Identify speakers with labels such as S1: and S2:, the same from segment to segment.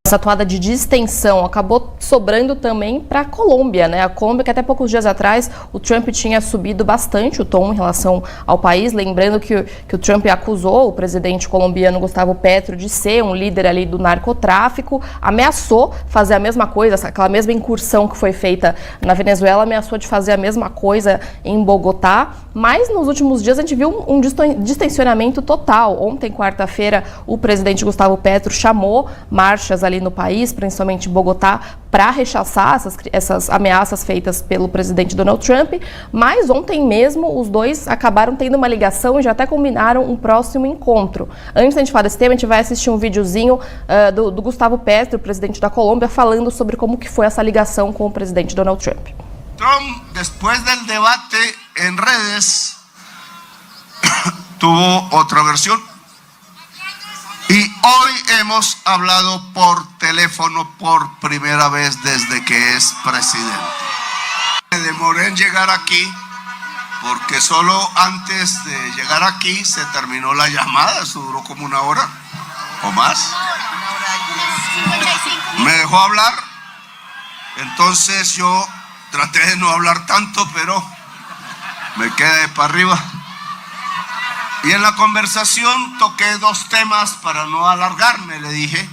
S1: Essa toada de distensão acabou sobrando também para a Colômbia, né? A Colômbia, que até poucos dias atrás o Trump tinha subido bastante o tom em relação ao país, lembrando que o Trump acusou o presidente colombiano Gustavo Petro de ser um líder ali do narcotráfico, ameaçou fazer a mesma coisa, aquela mesma incursão que foi feita na Venezuela, ameaçou de fazer a mesma coisa em Bogotá, mas nos últimos dias a gente viu um distensionamento total. Ontem, quarta-feira, o presidente Gustavo Petro chamou marchas ali no país, principalmente em Bogotá, para rechaçar essas ameaças feitas pelo presidente Donald Trump, mas ontem mesmo os dois acabaram tendo uma ligação e já até combinaram um próximo encontro. Antes da gente falar desse tema, a gente vai assistir um videozinho do Gustavo Petro, presidente da Colômbia, falando sobre como que foi essa ligação com o presidente Donald Trump.
S2: Trump, después del debate en redes, tuvo otra versión. Y hoy hemos hablado por teléfono por primera vez desde que es presidente. Me demoré en llegar aquí porque solo antes de llegar aquí se terminó la llamada. Eso duró como una hora o más. Me dejó hablar. Entonces yo traté de no hablar tanto, pero me quedé para arriba. Y en la conversación toqué dos temas para no alargarme, le dije,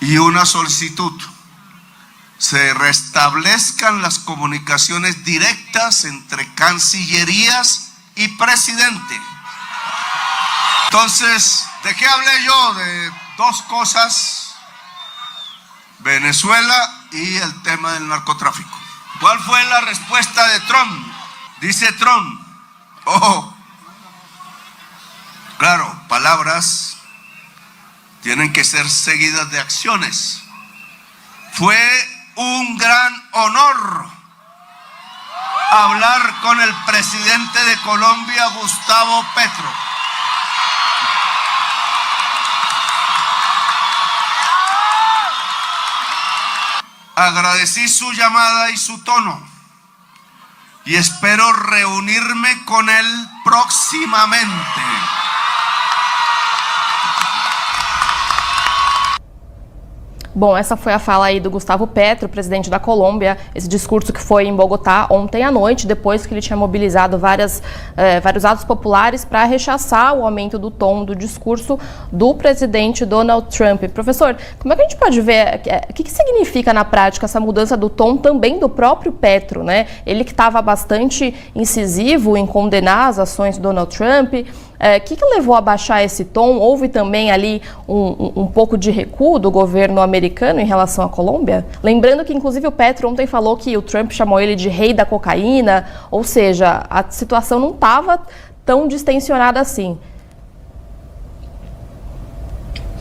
S2: y una solicitud. Se restablezcan las comunicaciones directas entre cancillerías y presidente. Entonces, ¿de qué hablé yo? De dos cosas: Venezuela y el tema del narcotráfico. ¿Cuál fue la respuesta de Trump? Dice Trump, ojo, claro, palabras tienen que ser seguidas de acciones. Fue un gran honor hablar con el presidente de Colombia, Gustavo Petro. Agradecí su llamada y su tono y espero reunirme con él próximamente.
S1: Bom, essa foi a fala aí do Gustavo Petro, presidente da Colômbia, esse discurso que foi em Bogotá ontem à noite, depois que ele tinha mobilizado vários atos populares para rechaçar o aumento do tom do discurso do presidente Donald Trump. Professor, como é que a gente pode ver, o que significa na prática essa mudança do tom também do próprio Petro, né? Ele que estava bastante incisivo em condenar as ações do Donald Trump. O que levou a baixar esse tom? Houve também ali um pouco de recuo do governo americano em relação à Colômbia? Lembrando que, inclusive, o Petro ontem falou que o Trump chamou ele de rei da cocaína, ou seja, a situação não estava tão distensionada assim.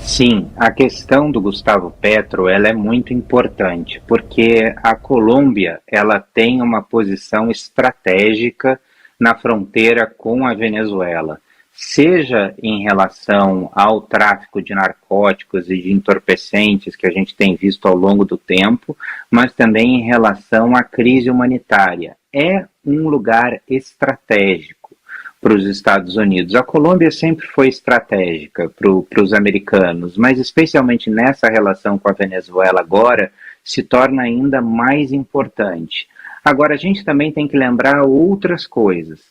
S3: Sim, a questão do Gustavo Petro ela é muito importante, porque a Colômbia ela tem uma posição estratégica na fronteira com a Venezuela, seja em relação ao tráfico de narcóticos e de entorpecentes que a gente tem visto ao longo do tempo, mas também em relação à crise humanitária. É um lugar estratégico para os Estados Unidos. A Colômbia sempre foi estratégica para os americanos, mas especialmente nessa relação com a Venezuela agora, se torna ainda mais importante. Agora, a gente também tem que lembrar outras coisas.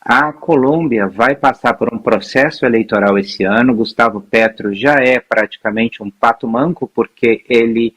S3: A Colômbia vai passar por um processo eleitoral esse ano. Gustavo Petro já é praticamente um pato manco, porque ele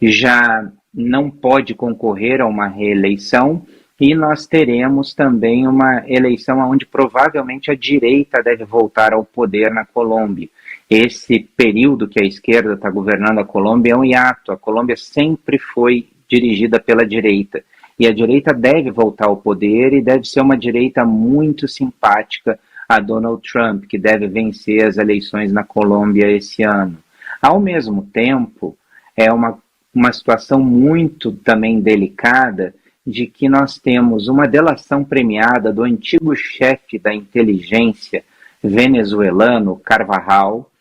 S3: já não pode concorrer a uma reeleição, e nós teremos também uma eleição onde provavelmente a direita deve voltar ao poder na Colômbia. Esse período que a esquerda está governando a Colômbia é um hiato. A Colômbia sempre foi dirigida pela direita. E a direita deve voltar ao poder e deve ser uma direita muito simpática a Donald Trump, que deve vencer as eleições na Colômbia esse ano. Ao mesmo tempo, é uma situação muito também delicada de que nós temos uma delação premiada do antigo chefe da inteligência venezuelano, Carvajal,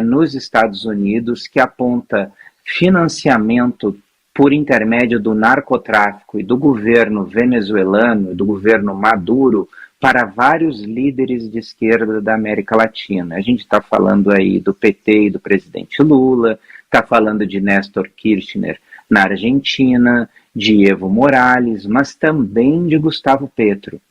S3: nos Estados Unidos, que aponta financiamento por intermédio do narcotráfico e do governo venezuelano, do governo Maduro, para vários líderes de esquerda da América Latina. A gente está falando aí do PT e do presidente Lula, está falando de Néstor Kirchner na Argentina, de Evo Morales, mas também de Gustavo Petro.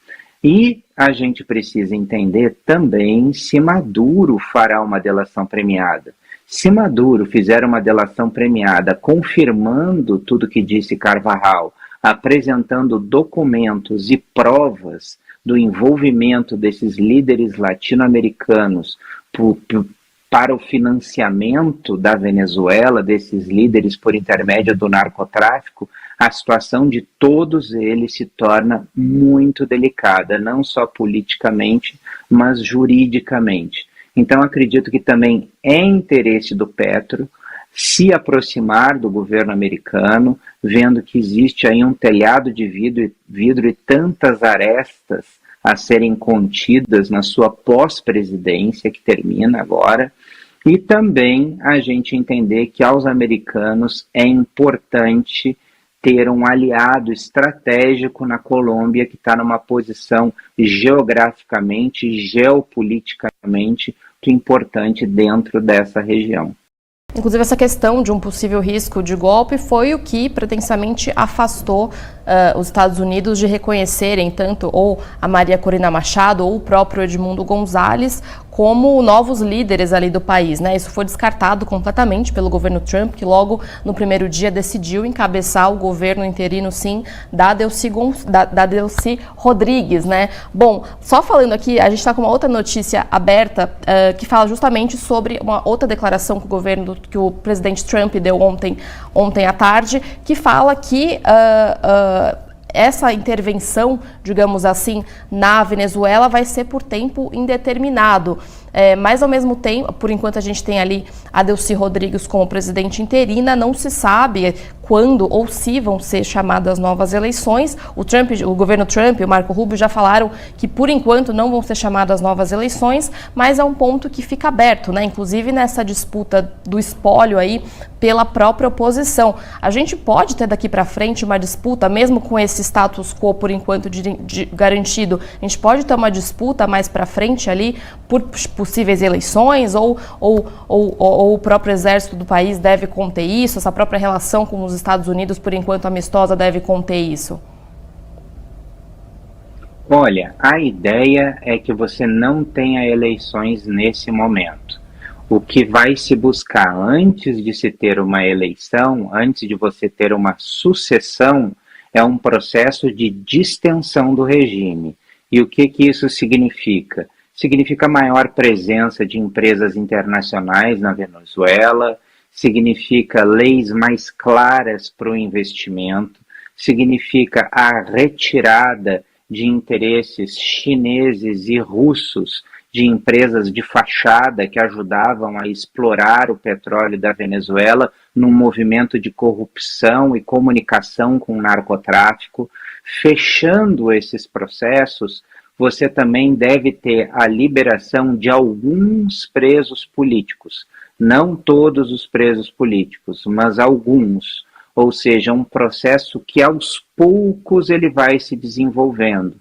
S3: E a gente precisa entender também se Maduro fará uma delação premiada. Se Maduro fizer uma delação premiada confirmando tudo que disse Carvajal, apresentando documentos e provas do envolvimento desses líderes latino-americanos para o financiamento da Venezuela, desses líderes por intermédio do narcotráfico, a situação de todos eles se torna muito delicada, não só politicamente, mas juridicamente. Então, acredito que também é interesse do Petro se aproximar do governo americano, vendo que existe aí um telhado de vidro e tantas arestas a serem contidas na sua pós-presidência, que termina agora, e também a gente entender que aos americanos é importante ter um aliado estratégico na Colômbia que está numa posição geograficamente e geopoliticamente muito importante dentro dessa região.
S1: Inclusive, essa questão de um possível risco de golpe foi o que pretensamente afastou os Estados Unidos de reconhecerem tanto ou a Maria Corina Machado ou o próprio Edmundo Gonzalez como novos líderes ali do país, né? Isso foi descartado completamente pelo governo Trump, que logo no primeiro dia decidiu encabeçar o governo interino, sim, da Delcy Rodrigues, né? Bom, só falando aqui, a gente está com uma outra notícia aberta que fala justamente sobre uma outra declaração que o presidente Trump deu ontem à tarde, que fala que essa intervenção, digamos assim, na Venezuela vai ser por tempo indeterminado. Mas, ao mesmo tempo, por enquanto a gente tem ali a Delcy Rodrigues como presidente interina, não se sabe quando ou se vão ser chamadas novas eleições. O governo Trump e o Marco Rubio já falaram que, por enquanto, não vão ser chamadas novas eleições, mas é um ponto que fica aberto, né? Inclusive nessa disputa do espólio aí pela própria oposição. A gente pode ter daqui para frente uma disputa, mesmo com esse status quo, por enquanto, garantido, a gente pode ter uma disputa mais para frente ali por possíveis eleições ou o próprio exército do país deve conter isso, essa própria relação com os Estados Unidos, por enquanto amistosa, deve conter isso?
S3: Olha, a ideia é que você não tenha eleições nesse momento. O que vai se buscar antes de se ter uma eleição, antes de você ter uma sucessão, é um processo de distensão do regime. E o que isso significa? Significa maior presença de empresas internacionais na Venezuela, significa leis mais claras para o investimento, significa a retirada de interesses chineses e russos de empresas de fachada que ajudavam a explorar o petróleo da Venezuela num movimento de corrupção e comunicação com o narcotráfico. Fechando esses processos, você também deve ter a liberação de alguns presos políticos. Não todos os presos políticos, mas alguns. Ou seja, um processo que aos poucos ele vai se desenvolvendo.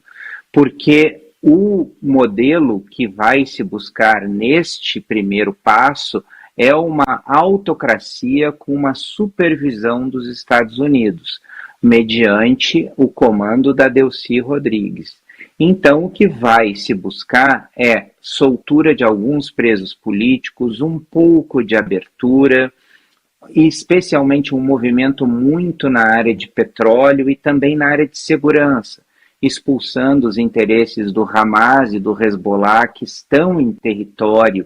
S3: Porque o modelo que vai se buscar neste primeiro passo é uma autocracia com uma supervisão dos Estados Unidos, mediante o comando da Delcy Rodrigues. Então, o que vai se buscar é soltura de alguns presos políticos, um pouco de abertura, e especialmente um movimento muito na área de petróleo e também na área de segurança, expulsando os interesses do Hamas e do Hezbollah que estão em território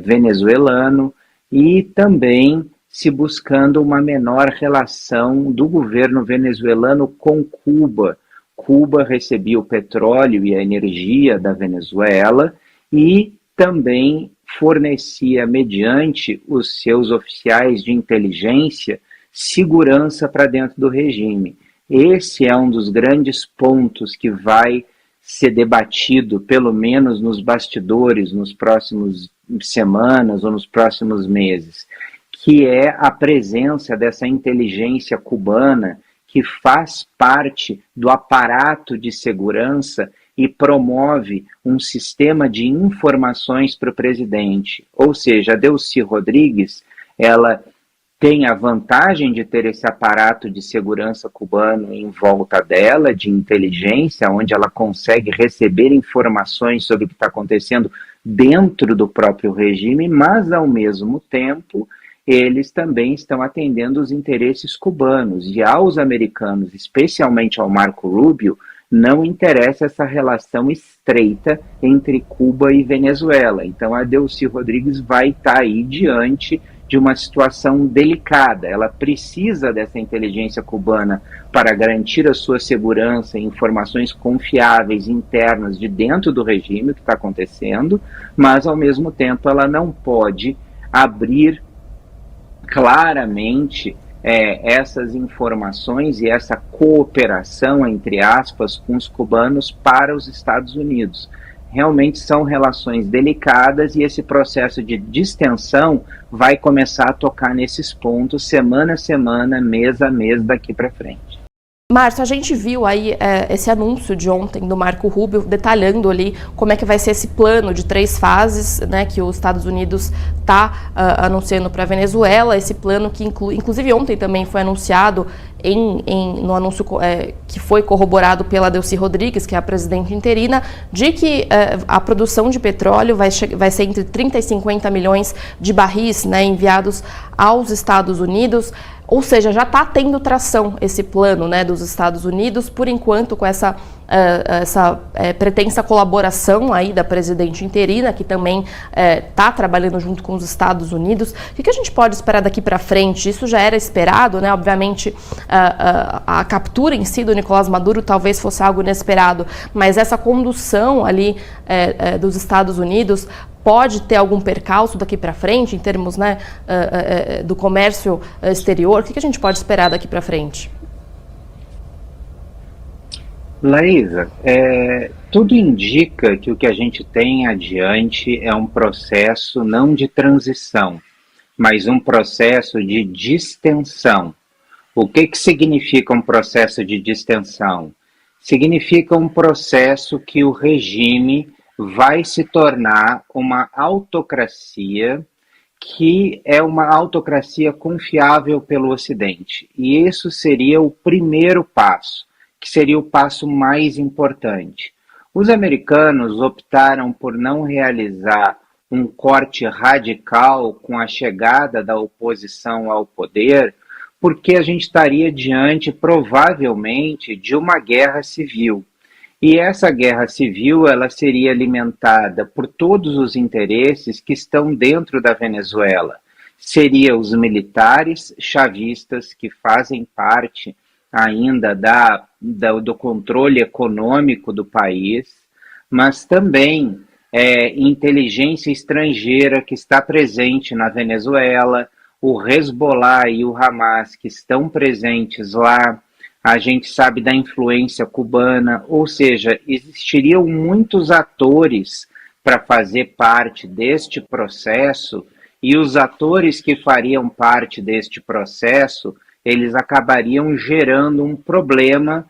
S3: venezuelano e também se buscando uma menor relação do governo venezuelano com Cuba. Cuba recebia o petróleo e a energia da Venezuela e também fornecia, mediante os seus oficiais de inteligência, segurança para dentro do regime. Esse é um dos grandes pontos que vai ser debatido, pelo menos nos bastidores, nos próximos semanas ou nos próximos meses, que é a presença dessa inteligência cubana que faz parte do aparato de segurança e promove um sistema de informações para o presidente. Ou seja, a Delcy Rodrigues ela tem a vantagem de ter esse aparato de segurança cubano em volta dela, de inteligência, onde ela consegue receber informações sobre o que está acontecendo dentro do próprio regime, mas, ao mesmo tempo, eles também estão atendendo os interesses cubanos. E aos americanos, especialmente ao Marco Rubio, não interessa essa relação estreita entre Cuba e Venezuela. Então, a Delcy Rodrigues vai estar aí diante de uma situação delicada. Ela precisa dessa inteligência cubana para garantir a sua segurança e informações confiáveis internas de dentro do regime, o que está acontecendo, mas, ao mesmo tempo, ela não pode abrir claramente essas informações e essa cooperação, entre aspas, com os cubanos para os Estados Unidos. Realmente são relações delicadas e esse processo de distensão vai começar a tocar nesses pontos semana a semana, mês a mês daqui para frente.
S1: Márcio, a gente viu aí esse anúncio de ontem do Marco Rubio detalhando ali como é que vai ser esse plano de 3 fases, né, que os Estados Unidos está anunciando para a Venezuela, esse plano que inclusive ontem também foi anunciado no anúncio que foi corroborado pela Delcy Rodrigues, que é a presidente interina, de que a produção de petróleo vai ser entre 30 e 50 milhões de barris, né, enviados aos Estados Unidos. Ou seja, já está tendo tração esse plano, né, dos Estados Unidos, por enquanto com essa pretensa colaboração aí da presidente interina, que também está trabalhando junto com os Estados Unidos. O que a gente pode esperar daqui para frente? Isso já era esperado, né? Obviamente, a captura em si do Nicolás Maduro talvez fosse algo inesperado, mas essa condução ali dos Estados Unidos pode ter algum percalço daqui para frente, em termos, né, do comércio exterior? O que a gente pode esperar daqui para frente?
S3: Laísa, tudo indica que o que a gente tem adiante é um processo não de transição, mas um processo de distensão. O que significa um processo de distensão? Significa um processo que o regime vai se tornar uma autocracia que é uma autocracia confiável pelo Ocidente. E isso seria o primeiro passo, que seria o passo mais importante. Os americanos optaram por não realizar um corte radical com a chegada da oposição ao poder, porque a gente estaria diante, provavelmente, de uma guerra civil. E essa guerra civil ela seria alimentada por todos os interesses que estão dentro da Venezuela. Seriam os militares chavistas que fazem parte ainda do controle econômico do país, mas também inteligência estrangeira que está presente na Venezuela, o Hezbollah e o Hamas que estão presentes lá. A gente sabe da influência cubana, ou seja, existiriam muitos atores para fazer parte deste processo, e os atores que fariam parte deste processo, eles acabariam gerando um problema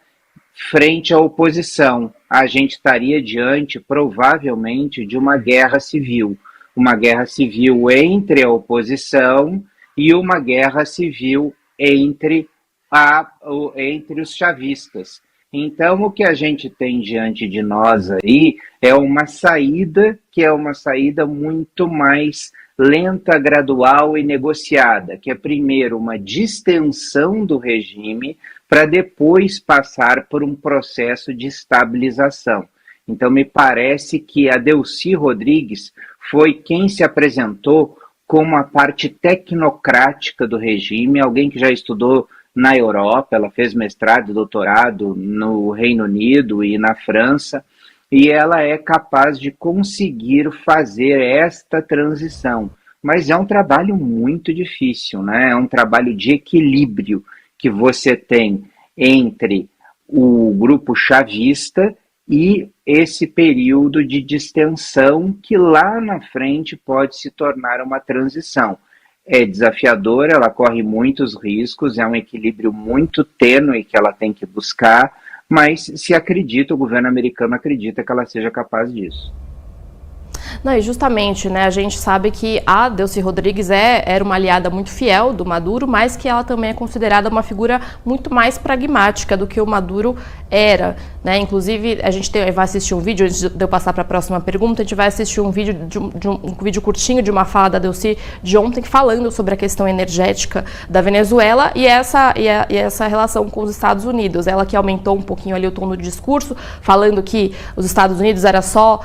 S3: frente à oposição. A gente estaria diante, provavelmente, de uma guerra civil entre a oposição e uma guerra civil entre os chavistas. Então, o que a gente tem diante de nós aí é uma saída que é uma saída muito mais lenta, gradual e negociada, que é primeiro uma distensão do regime para depois passar por um processo de estabilização. Então, me parece que a Delcy Rodrigues foi quem se apresentou como a parte tecnocrática do regime, alguém que já estudou na Europa, ela fez mestrado e doutorado no Reino Unido e na França, e ela é capaz de conseguir fazer esta transição. Mas é um trabalho muito difícil, né? É um trabalho de equilíbrio que você tem entre o grupo chavista e esse período de distensão que lá na frente pode se tornar uma transição. É desafiadora, ela corre muitos riscos, é um equilíbrio muito tênue que ela tem que buscar, mas o governo americano acredita que ela seja capaz disso.
S1: Não, e justamente, né, a gente sabe que a Delcy Rodrigues era uma aliada muito fiel do Maduro, mas que ela também é considerada uma figura muito mais pragmática do que o Maduro era, né? Inclusive, a gente vai assistir um vídeo, antes de eu passar para a próxima pergunta, a gente vai assistir um vídeo, um vídeo curtinho de uma fala da Delcy de ontem, falando sobre a questão energética da Venezuela e essa relação com os Estados Unidos. Ela que aumentou um pouquinho ali o tom do discurso, falando que os Estados Unidos era só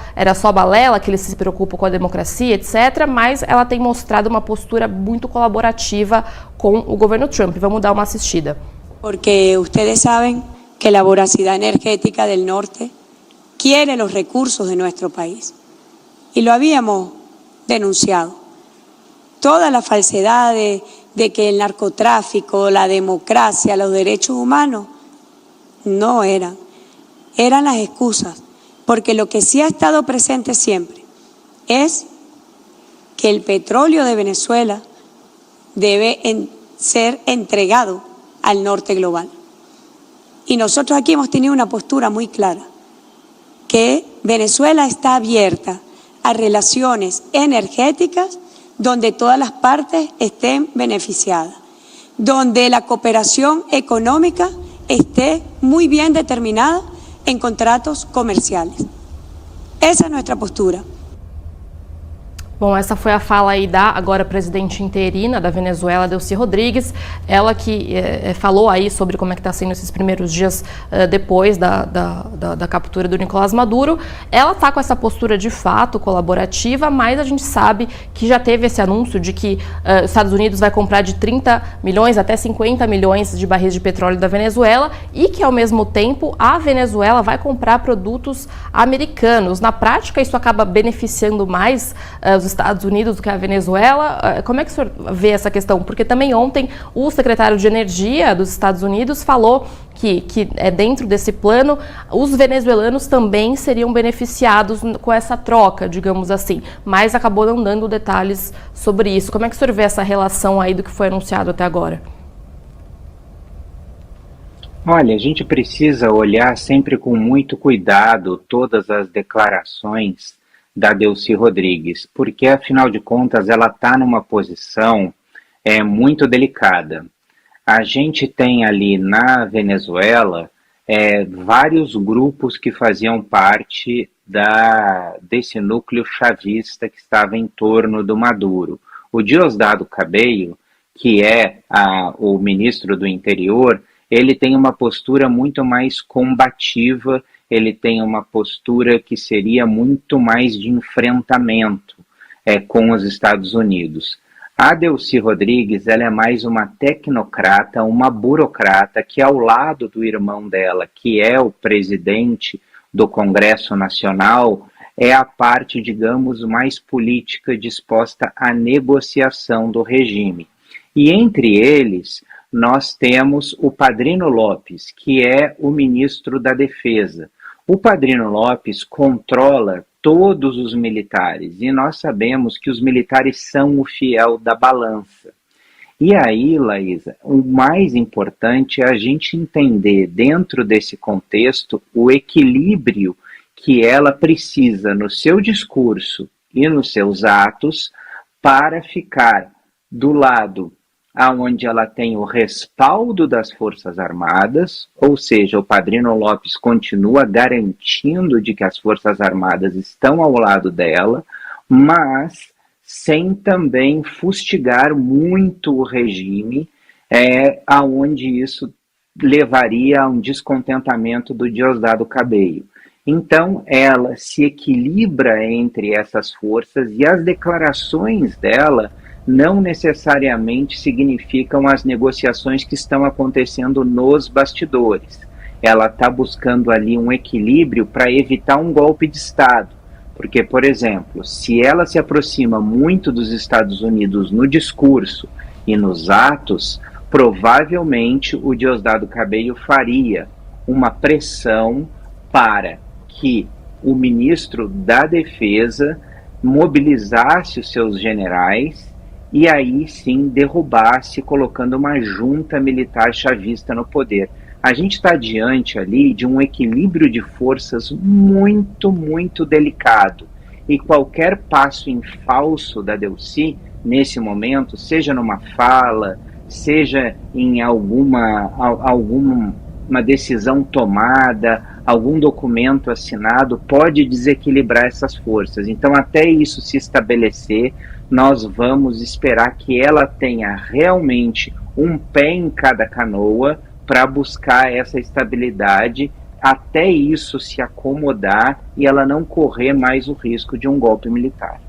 S1: balela, que eles se preocupam com a democracia, etc., mas ela tem mostrado uma postura muito colaborativa com o governo Trump. Vamos dar uma assistida.
S4: Porque ustedes saben que la voracidad energética del norte quiere los recursos de nuestro país. Y lo habíamos denunciado. Toda la falsedad de que el narcotráfico, la democracia, los derechos humanos, no eran las excusas. Porque lo que sí ha estado presente siempre es que el petróleo de Venezuela debe ser entregado al norte global. Y nosotros aquí hemos tenido una postura muy clara, que Venezuela está abierta a relaciones energéticas donde todas las partes estén beneficiadas, donde la cooperación económica esté muy bien determinada en contratos comerciales. Esa es nuestra postura.
S1: Bom, essa foi a fala aí da agora presidente interina da Venezuela, Delcy Rodrigues, ela que falou aí sobre como é que está sendo esses primeiros dias depois da captura do Nicolás Maduro. Ela está com essa postura de fato colaborativa, mas a gente sabe que já teve esse anúncio de que os Estados Unidos vai comprar de 30 milhões até 50 milhões de barris de petróleo da Venezuela e que, ao mesmo tempo, a Venezuela vai comprar produtos americanos. Na prática, isso acaba beneficiando mais os Estados Unidos do que a Venezuela. Como é que o senhor vê essa questão? Porque também ontem o secretário de Energia dos Estados Unidos falou que dentro desse plano os venezuelanos também seriam beneficiados com essa troca, digamos assim, mas acabou não dando detalhes sobre isso. Como é que o senhor vê essa relação aí do que foi anunciado até agora?
S3: Olha, a gente precisa olhar sempre com muito cuidado todas as declarações da Delcy Rodrigues, porque afinal de contas ela está numa posição muito delicada. A gente tem ali na Venezuela vários grupos que faziam parte desse núcleo chavista que estava em torno do Maduro. O Diosdado Cabello, que é o ministro do interior, ele tem uma postura muito mais combativa, ele tem uma postura que seria muito mais de enfrentamento com os Estados Unidos. A Delcy Rodrigues, ela é mais uma tecnocrata, uma burocrata que, ao lado do irmão dela, que é o presidente do Congresso Nacional, é a parte, digamos, mais política disposta à negociação do regime. E entre eles, nós temos o Padrino Lopes, que é o ministro da Defesa. O Padrino Lopes controla todos os militares e nós sabemos que os militares são o fiel da balança. E aí, Laísa, o mais importante é a gente entender dentro desse contexto o equilíbrio que ela precisa no seu discurso e nos seus atos para ficar do lado aonde ela tem o respaldo das Forças Armadas, ou seja, o Padrino Lopes continua garantindo de que as Forças Armadas estão ao lado dela, mas sem também fustigar muito o regime, aonde isso levaria a um descontentamento do Diosdado Cabello. Então, ela se equilibra entre essas forças e as declarações dela não necessariamente significam as negociações que estão acontecendo nos bastidores. Ela está buscando ali um equilíbrio para evitar um golpe de Estado. Porque, por exemplo, se ela se aproxima muito dos Estados Unidos no discurso e nos atos, provavelmente o Diosdado Cabello faria uma pressão para que o ministro da Defesa mobilizasse os seus generais e aí sim derrubasse, colocando uma junta militar chavista no poder. A gente está diante ali de um equilíbrio de forças muito, muito delicado. e qualquer passo em falso da Delcy, nesse momento, seja numa fala, seja em alguma decisão tomada, algum documento assinado, pode desequilibrar essas forças. Então, até isso se estabelecer, nós vamos esperar que ela tenha realmente um pé em cada canoa para buscar essa estabilidade, até isso se acomodar e ela não correr mais o risco de um golpe militar.